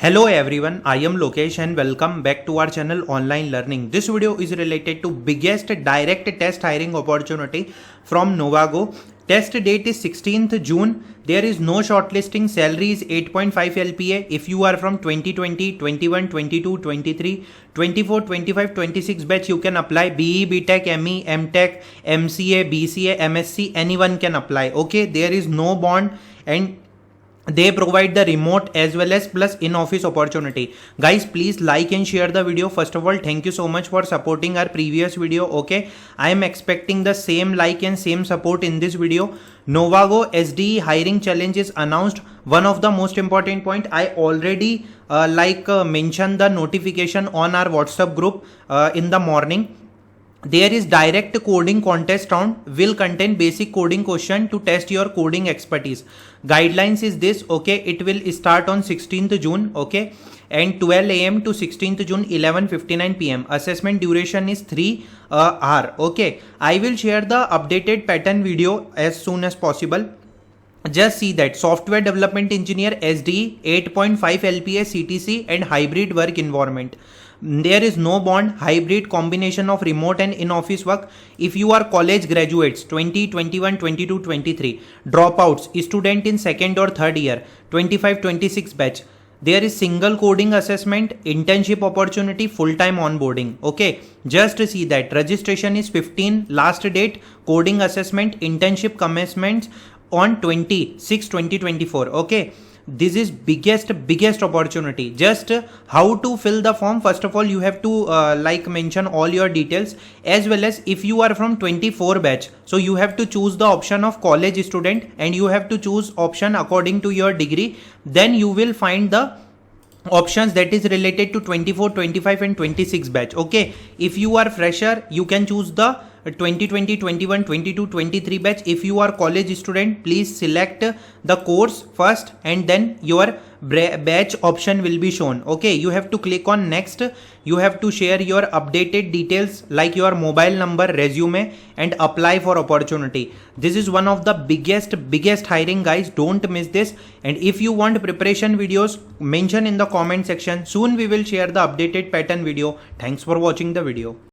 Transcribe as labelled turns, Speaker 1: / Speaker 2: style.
Speaker 1: Hello everyone, I am Lokesh and welcome back to our channel Online Learning. This video is related to biggest direct test hiring opportunity from Novago. Test date is 16th June. There is no shortlisting. Salary is 8.5 LPA. If you are from 2020, 21, 22, 23, 24, 25, 26 batch, you can apply. BE, btech, ME, mtech, MCA, BCA, MSc, anyone can apply. Okay, there is no bond and they provide the remote as well as plus in-office opportunity. Guys, please like and share the video. First of all, thank you so much for supporting our previous video. Okay, I am expecting the same like and same support in this video. Novago SDE hiring challenge is announced. One of the most important point, I already mentioned the notification on our WhatsApp group in the morning. There is direct coding contest round, will contain basic coding question to test your coding expertise. Guidelines is this, okay, it will start on 16th June, okay, and 12 AM to 16th June 11:59 PM. Assessment duration is 3 hours, okay. I will share the updated pattern video as soon as possible. Just see that software development engineer SDE 8.5 LPA CTC and hybrid work environment. There is no bond, hybrid combination of remote and in-office work. If you are college graduates 20, 21, 22, 23, dropouts, student in second or third year, 25, 26 batch, there is single coding assessment, internship opportunity, full-time onboarding. Okay, just see that registration is 15, last date, coding assessment, internship commencements on 26/2024. Okay, this is biggest opportunity. Just how to fill the form. First of all, you have to mention all your details, as well as if you are from 24 batch, so you have to choose the option of college student and you have to choose option according to your degree. Then you will find the options that is related to 24, 25 and 26 batch. Okay, if you are fresher, you can choose the 2020, 21, 22, 23 batch. If you are college student, please select the course first and then your batch option will be shown. Okay, you have to click on next. You have to share your updated details like your mobile number, resume, and apply for opportunity. This is one of the biggest hiring, guys. Don't miss this. And if you want preparation videos, mention in the comment section. Soon we will share the updated pattern video. Thanks for watching the video.